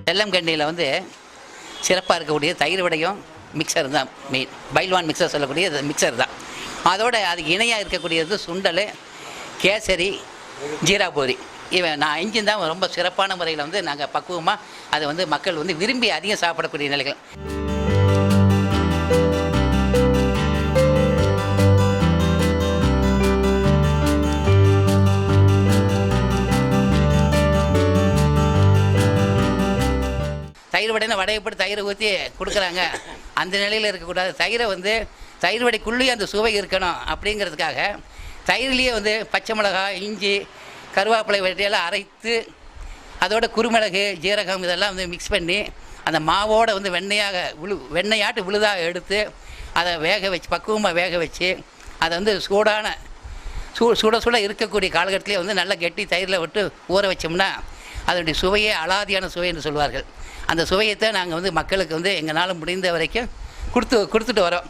வெள்ளம்கண்டியில் வந்து சிறப்பாக இருக்கக்கூடிய தயிர் வடையும் மிக்சர் தான் மெயின். பைல்வான் மிக்சர் சொல்லக்கூடிய மிக்சர் தான். அதோட அதுக்கு இணையாக இருக்கக்கூடியது சுண்டல், கேசரி, ஜீரா பூரி. இவன் நான் 5 தான் ரொம்ப சிறப்பான முறையில் வந்து நாங்கள் பக்குவமாக அதை வந்து மக்கள் வந்து விரும்பி அதிகம் சாப்பிடக்கூடிய நிலைகள். தயிர் வடைனா வடையை போட்டு தயிரை ஊற்றி கொடுக்குறாங்க. அந்த நிலையில் இருக்கக்கூடாது. தயிரை வந்து தயிர் வடைக்குள்ளேயே அந்த சுவை இருக்கணும் அப்படிங்கிறதுக்காக தயிர்லேயே வந்து பச்சை மிளகாய், இஞ்சி, கருவேப்பிலை வெட்டியெல்லாம் அரைத்து அதோட குருமிளகு, ஜீரகம் இதெல்லாம் வந்து மிக்ஸ் பண்ணி அந்த மாவோடு வந்து வெண்ணெயாட்டு விழுதாக எடுத்து அதை வேக வச்சு பக்குவமாக வேக வச்சு அதை வந்து சுட சுட இருக்கக்கூடிய காலகட்டத்திலே வந்து நல்லா கெட்டி தயிரில் விட்டு ஊற வச்சோம்னா அதனுடைய சுவையே அலாதியான சுவை என்று சொல்வார்கள். அந்த சுவையத்தை நாங்கள் வந்து மக்களுக்கு வந்து எங்களால் முடிந்த வரைக்கும் கொடுத்துட்டு வரோம்.